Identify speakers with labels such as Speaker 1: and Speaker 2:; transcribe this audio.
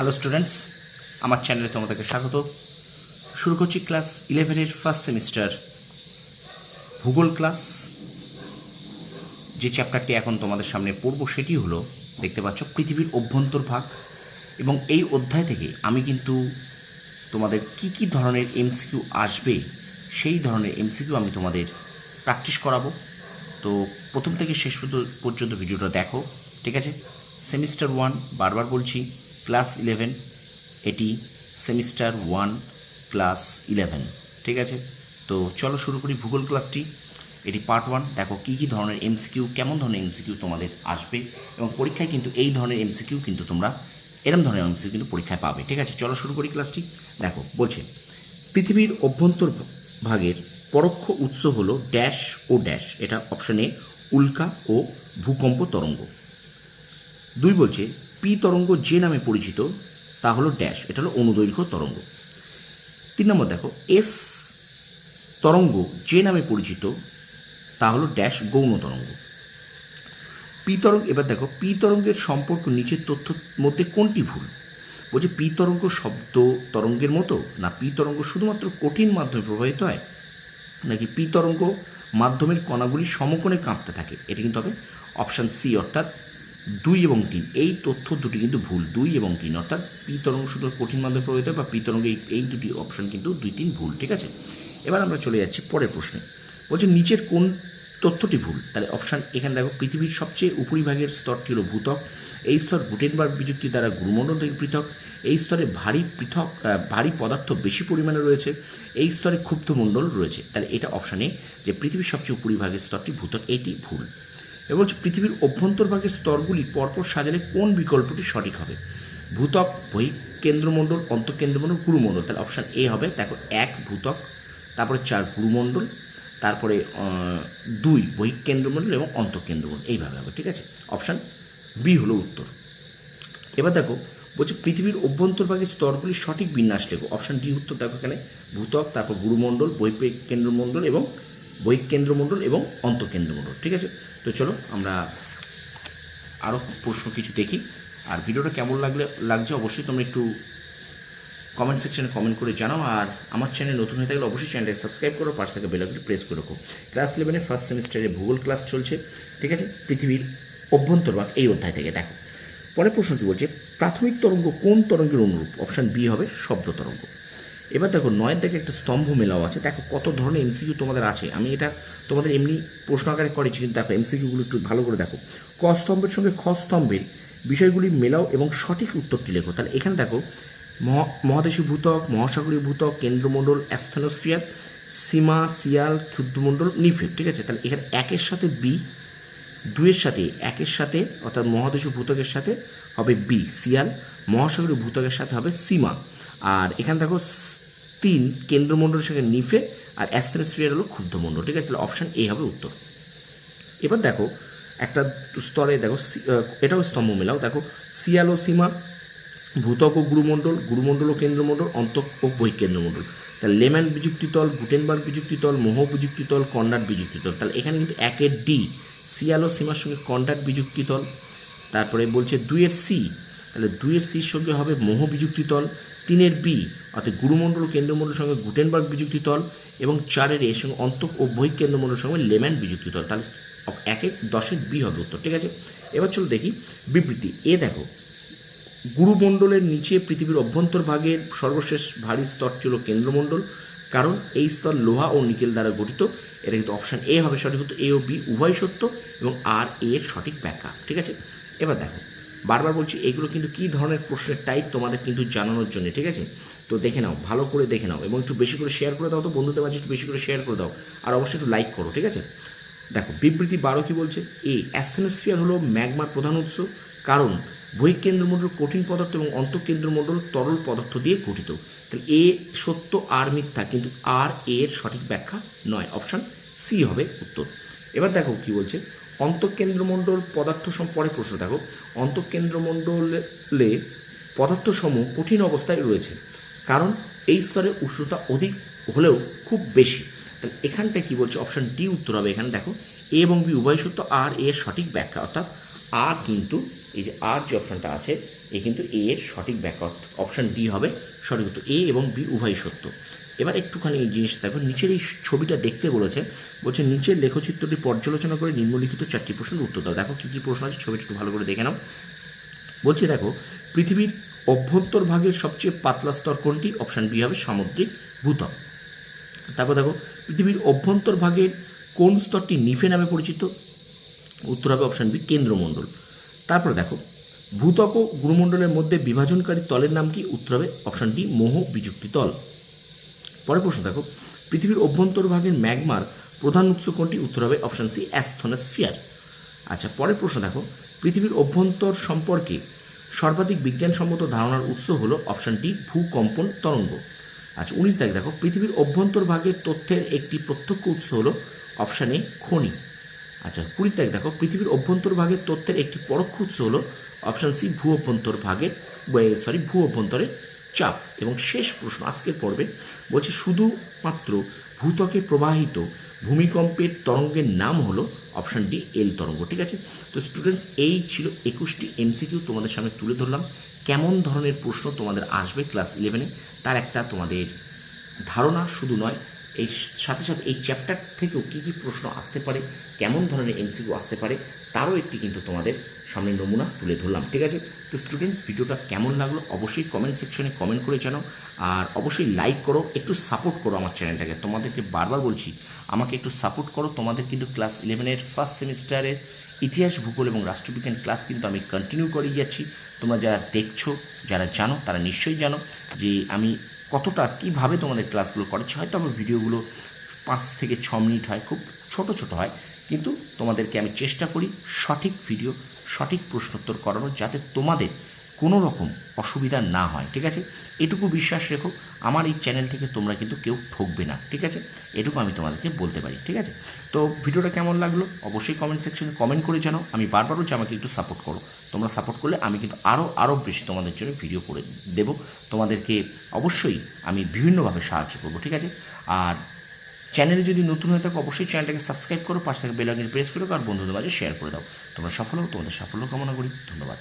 Speaker 1: Hello students, আমার চ্যানেলে তোমাদেরকে স্বাগত। শুরু করছি ক্লাস 11-এর ফার্স্ট সেমিস্টার ভূগোল ক্লাস। যে চ্যাপ্টারটি এখন তোমাদের সামনে পড়ব সেটি হলো, দেখতে পাচ্ছ, পৃথিবীর অভ্যন্তরভাগ। এবং এই অধ্যায় থেকে আমি কিন্তু তোমাদের কি কি ধরনের এমসিকিউ আসবে সেই ধরনের এমসিকিউ আমি তোমাদের প্র্যাকটিস করাবো। তো প্রথম থেকে শেষ পর্যন্ত ভিডিওটা দেখো, ঠিক আছে? সেমিস্টার 1, বারবার বলছি, ক্লাস 11, এটি সেমিস্টার 1 ক্লাস 11, ঠিক আছে? তো চলো শুরু করি ভূগোল ক্লাসটি। এটি পার্ট 1। দেখো কী কী ধরনের এমসিকিউ, কেমন ধরনের এমসিকিউ তোমাদের আসবে, এবং পরীক্ষায় কিন্তু এই ধরনের এমসিকিউ কিন্তু তোমরা এরম ধরনের এমসিকিউ কিন্তু পরীক্ষায় পাবে, ঠিক আছে? চলো শুরু করি ক্লাসটি। দেখো বলছে, পৃথিবীর অভ্যন্তর ভাগের পরোক্ষ উৎস হলো ড্যাশ ও ড্যাশ। এটা অপশন এ, উল্কা ও ভূকম্প তরঙ্গ। 2 বলছে, পি তরঙ্গ যে নামে পরিচিত তা হলো ড্যাশ। এটা হলো অনুদৈর্ঘ্য তরঙ্গ। 3 নম্বর দেখো, এস তরঙ্গ যে নামে পরিচিত তা হলো ড্যাশ, গৌণ তরঙ্গ। পি তরঙ্গ, এবার দেখো, পি তরঙ্গের সম্পর্ক নিচের তথ্যের মধ্যে কোনটি ভুল? বলছে পি তরঙ্গ শব্দ তরঙ্গের মতো, না পি তরঙ্গ শুধুমাত্র কঠিন মাধ্যমে প্রবাহিত হয়, নাকি পি তরঙ্গ মাধ্যমের কণাগুলি সমকোণে কাঁপতে থাকে। এটা কিন্তু হবে অপশান সি, অর্থাৎ 2 এবং 3। এই তথ্য দুটি কিন্তু ভুল, 2 এবং 3, অর্থাৎ পি তরঙ্গ শুধু কঠিন মাধ্যমে প্রবাহিত হয় বা পি তরঙ্গ, এই দুটি অপশান কিন্তু 2, 3 ভুল, ঠিক আছে? এবার আমরা চলে যাচ্ছি পরের প্রশ্নে। বলছে নিচের কোন তথ্যটি ভুল? তাহলে অপশান এখানে দেখো, পৃথিবীর সবচেয়ে উপরিভাগের স্তরটি হলো ভূত্বক। এই স্তর গুটেনবার্গ বিযুক্তি দ্বারা গুরুমণ্ডল থেকে পৃথক। এই স্তরে ভারী পদার্থ বেশি পরিমাণে রয়েছে। এই স্তরে ক্ষুব্ধমণ্ডল রয়েছে। তাহলে এটা অপশানে, যে পৃথিবীর সবচেয়ে উপরিভাগের স্তরটি ভূত্বক, এটি ভুল। এবার বলছে পৃথিবীর অভ্যন্তরভাগের স্তরগুলি পরপর সাজালে কোন বিকল্পটি সঠিক হবে? ভূত্বক, বহিঃকেন্দ্রমণ্ডল, অন্তঃকেন্দ্রমণ্ডল, গুরুমণ্ডল। তাহলে অপশান এ হবে। দেখো, 1 ভূত্বক, তারপরে 4 গুরুমণ্ডল, তারপরে 2 বহিঃকেন্দ্রমণ্ডল এবং অন্তঃকেন্দ্রমণ্ডল, এইভাবে হবে, ঠিক আছে? অপশান বি হলো উত্তর। এবার দেখো, বলছে পৃথিবীর অভ্যন্তরভাগের স্তরগুলির সঠিক বিন্যাস লেখো। অপশান ডি উত্তর। দেখো এখানে ভূত্বক, তারপর গুরুমণ্ডল, বহিঃকেন্দ্রমণ্ডল এবং অন্তঃকেন্দ্রমণ্ডল, ঠিক আছে? তো চলো আমরা আরও প্রশ্ন কিছু দেখি। আর ভিডিওটা কেমন লাগছে অবশ্যই তোমরা একটু কমেন্ট সেকশনে কমেন্ট করে জানাও। আর আমার চ্যানেল নতুন হয়ে থাকলে অবশ্যই চ্যানেলটাকে সাবস্ক্রাইব করো, পাশে থেকে বেল আইকনটি প্রেস করে রাখো। ক্লাস 11-এর ফার্স্ট সেমিস্টারে ভূগোল ক্লাস চলছে, ঠিক আছে? পৃথিবীর অভ্যন্তরভাগ এই অধ্যায় থেকে। দেখো পরের প্রশ্নটি বলছে, প্রাথমিক তরঙ্গ কোন তরঙ্গের অনুরূপ? অপশান বি হবে শব্দ তরঙ্গ। এবার দেখো 9-এর দিকে একটা স্তম্ভ মেলাও আছে। দেখো কত ধরনের এমসিকিউ তোমাদের আছে। আমি এটা তোমাদের এমনি প্রশ্ন আকারে করেছি, কিন্তু দেখো এমসিকিউগুলো একটু ভালো করে দেখো। ক স্তম্ভের সঙ্গে খ স্তম্ভের বিষয়গুলি মেলাও এবং সঠিক উত্তরটি লেখো। তাহলে এখানে দেখো, মহাদেশীয় ভূত্বক, মহাসাগরীয় ভূত্বক, কেন্দ্রমণ্ডল, অ্যাস্থেনোস্ফিয়ার, সীমা, সিয়াল, ক্ষুদ্রমণ্ডল, নিফেট, ঠিক আছে? তাহলে এখানে 1-এর সাথে বি, 2-এর সাথে 1-এর সাথে, অর্থাৎ মহাদেশীয় ভূত্বকের সাথে হবে বি সিয়াল, মহাসাগরীয় ভূত্বকের সাথে হবে সীমা। আর এখানে দেখো 3 কেন্দ্রমণ্ডলের সঙ্গে নিফে, আর অ্যাস্থেনোস্ফিয়ার হলো ক্ষুদ্রমণ্ডল, ঠিক আছে? তাহলে অপশান এ হবে উত্তর। এবার দেখো একটা স্তরে দেখো, এটাও স্তম্ভ মেলাও। দেখো সিয়াল ও সীমা, ভূত্বক ও গুরুমণ্ডল ও কেন্দ্রমণ্ডল, অন্তঃ ও বহিঃকেন্দ্রমণ্ডল। তাহলে লেম্যান বিযুক্তিতল, গুটেনবার্গ বিযুক্তিতল, মোহ বিযুক্তিতল, কনরাড বিযুক্তিতল। তাহলে এখানে কিন্তু 1-এর ডি, সিয়াল ও সীমার সঙ্গে কনরাড বিযুক্তিতল। তারপরে বলছে 2-এর সি, তাহলে 2-এর সির সঙ্গে হবে মোহ বিযুক্তিতল। 3-এর বি, অর্থাৎ গুরুমণ্ডল ও কেন্দ্রমণ্ডলের সঙ্গে গুটেনবার্গ বিযুক্তিতল, এবং 4-এর এর সঙ্গে অন্তঃ ও বহিঃকেন্দ্রমণ্ডলের সঙ্গে লেম্যান বিযুক্তিতল। তাহলে 1-এর 10-এর বি হবে উত্তর, ঠিক আছে? এবার চলো দেখি বিবৃতি। এ দেখো, গুরুমণ্ডলের নিচে পৃথিবীর অভ্যন্তরভাগের সর্বশেষ ভারী স্তরটি হল কেন্দ্রমণ্ডল, কারণ এই স্তর লোহা ও নিকেল দ্বারা গঠিত। এটা কিন্তু অপশান এ হবে সঠিক উত্তর। এ ও বি উভয় সত্য, এবং আর এ এর সঠিক ব্যাখ্যা, ঠিক আছে? এবার দেখো, বারবার বলছি এগুলো কিন্তু কী ধরনের প্রশ্নের টাইপ তোমাদের কিন্তু জানানোর জন্য, ঠিক আছে? তো দেখে নাও, ভালো করে দেখে নাও, এবং একটু বেশি করে শেয়ার করে দাও। তো বন্ধুদের মাঝে একটু বেশি করে শেয়ার করে দাও, আর অবশ্যই একটু লাইক করো, ঠিক আছে? দেখো বিবৃতি 12 কি বলছে? এ, অ্যাস্থেনোস্ফিয়ার হলো ম্যাগমার প্রধান উৎস, কারণ বহিঃকেন্দ্রমণ্ডল কঠিন পদার্থ এবং অন্তঃকেন্দ্রমণ্ডল তরল পদার্থ দিয়ে গঠিত। তাহলে এ সত্য আর মিথ্যা, কিন্তু আর এর সঠিক ব্যাখ্যা নয়। অপশান সি হবে উত্তর। এবার দেখো কি বলছে, অন্তঃকেন্দ্রমণ্ডল পদার্থ পরের প্রশ্ন দেখো, অন্তঃকেন্দ্রমণ্ডলে পদার্থসমূহ কঠিন অবস্থায় রয়েছে, কারণ এই স্তরে উষ্ণতা অধিক হলেও খুব বেশি। তাহলে এখানটায় কী বলছে? অপশান ডি উত্তর হবে। এখানে দেখো এ এবং বি উভয় সত্য, আর এর সঠিক ব্যাখ্যা, অর্থাৎ আর কিন্তু এই যে আর যে অপশানটা আছে এ কিন্তু এ এর সঠিক ব্যাখ্যা, অপশান ডি হবে সঠিক উত্তর। এ এবং বি উভয় সত্য। এবার একটুখানি এই জিনিস দেখো, নিচের এই ছবিটা দেখতে বলেছে, বলছে নিচের লেখচিত্রটি পর্যালোচনা করে নিম্নলিখিত 4টি প্রশ্নের উত্তর দাও। দেখো কী কী প্রশ্ন আছে, ছবিটা একটু ভালো করে দেখে নাও। বলছে দেখো, পৃথিবীর অভ্যন্তরভাগের সবচেয়ে পাতলা স্তর কোনটি? অপশান বি হবে সামুদ্রিক ভূত্বক। তারপর দেখো, পৃথিবীর অভ্যন্তরভাগের কোন স্তরটি নিফে নামে পরিচিত? উত্তর হবে অপশান বি কেন্দ্রমণ্ডল। তারপরে দেখো, ভূত্বক ও গুরুমণ্ডলের মধ্যে বিভাজনকারী তলের নাম কি? উত্তর হবে অপশান ডি মোহ বিযুক্তি তল। পরের প্রশ্ন দেখো, পৃথিবীর অভ্যন্তরভাগের ম্যাগমার প্রধান উৎস কোনটি? উত্তর হবে অপশান সি অ্যাস্থনোস্ফিয়ার। আচ্ছা, পরের প্রশ্ন দেখো, পৃথিবীর অভ্যন্তর সম্পর্কে সর্বাধিক বিজ্ঞানসম্মত ধারণার উৎস হলো অপশান ডি ভূকম্পন তরঙ্গ। আচ্ছা, 19 দেখো, পৃথিবীর অভ্যন্তরভাগের তথ্যের একটি প্রত্যক্ষ উৎস হলো অপশান এ খনি। আচ্ছা, 20 দেখো, পৃথিবীর অভ্যন্তরভাগের তথ্যের একটি পরোক্ষ উৎস হলো অপশান সি ভূ অভ্যন্তরের চাপ। এবং শেষ প্রশ্ন আজকের পর্বে বলছে শুধুমাত্র ভূত্বকে প্রবাহিত ভূমিকম্পের তরঙ্গের নাম হলো অপশান ডি এল তরঙ্গ। ঠিক আছে, তো স্টুডেন্টস এই ছিল 21টি এমসিকিউ তোমাদের সামনে তুলে ধরলাম। কেমন ধরনের প্রশ্ন তোমাদের আসবে ক্লাস 11-এ তার একটা তোমাদের ধারণা শুধু নয়, এই সাথে সাথে এই চ্যাপ্টার থেকেও কী কী প্রশ্ন আসতে পারে, কেমন ধরনের এমসিকিউ আসতে পারে তারও একটি কিন্তু তোমাদের সামনে নমুনা তুলে ধরলাম। ঠিক আছে, তো স্টুডেন্টস ভিডিওটা কেমন লাগলো অবশ্যই কমেন্ট সেকশনে কমেন্ট করে জানাও, আর অবশ্যই লাইক করো, একটু সাপোর্ট করো আমার চ্যানেলটাকে। তোমাদেরকে বারবার বলছি আমাকে একটু সাপোর্ট করো। তোমাদের কিন্তু ক্লাস 11-এর ফার্স্ট সেমিস্টারের ইতিহাস, ভূগোল এবং রাষ্ট্রবিজ্ঞান ক্লাস কিন্তু আমি কন্টিনিউ করে যাচ্ছি। তোমরা যারা দেখছো, যারা জানো, তারা নিশ্চয়ই জানো যে আমি কতটা কীভাবে তোমাদের ক্লাসগুলো করাচ্ছি। হয়তো আমার ভিডিওগুলো 5 থেকে 6 মিনিট হয়, খুব ছোট ছোট হয়, কিন্তু তোমাদেরকে আমি চেষ্টা করি সঠিক ভিডিও, সঠিক প্রশ্নোত্তর করানোর, যাতে তোমাদের কোনো রকম অসুবিধা না হয়। ঠিক আছে, এটুকু বিশ্বাস রেখো, আমার এই চ্যানেল থেকে তোমরা কিন্তু কেউ ঠকবে না। ঠিক আছে, এটুকু আমি তোমাদেরকে বলতে পারি। ঠিক আছে, তো ভিডিওটা কেমন লাগলো অবশ্যই কমেন্ট সেকশনে কমেন্ট করে জানাও। আমি বারবার বলছি আমাকে একটু সাপোর্ট করো। তোমরা সাপোর্ট করলে আমি কিন্তু আরও বেশি তোমাদের জন্য ভিডিও করে দেবো। তোমাদেরকে অবশ্যই আমি বিভিন্নভাবে সাহায্য করবো। ঠিক আছে, আর চ্যানেলে যদি নতুন হয়ে থাকো অবশ্যই চ্যানেলটাকে সাবস্ক্রাইব করো, পাশে থেকে বেল আইকন প্রেস করো, আর বন্ধুদের মাঝে শেয়ার করে দাও। তোমরা সফল হও, তোমাদের সাফল্য কামনা করি। ধন্যবাদ।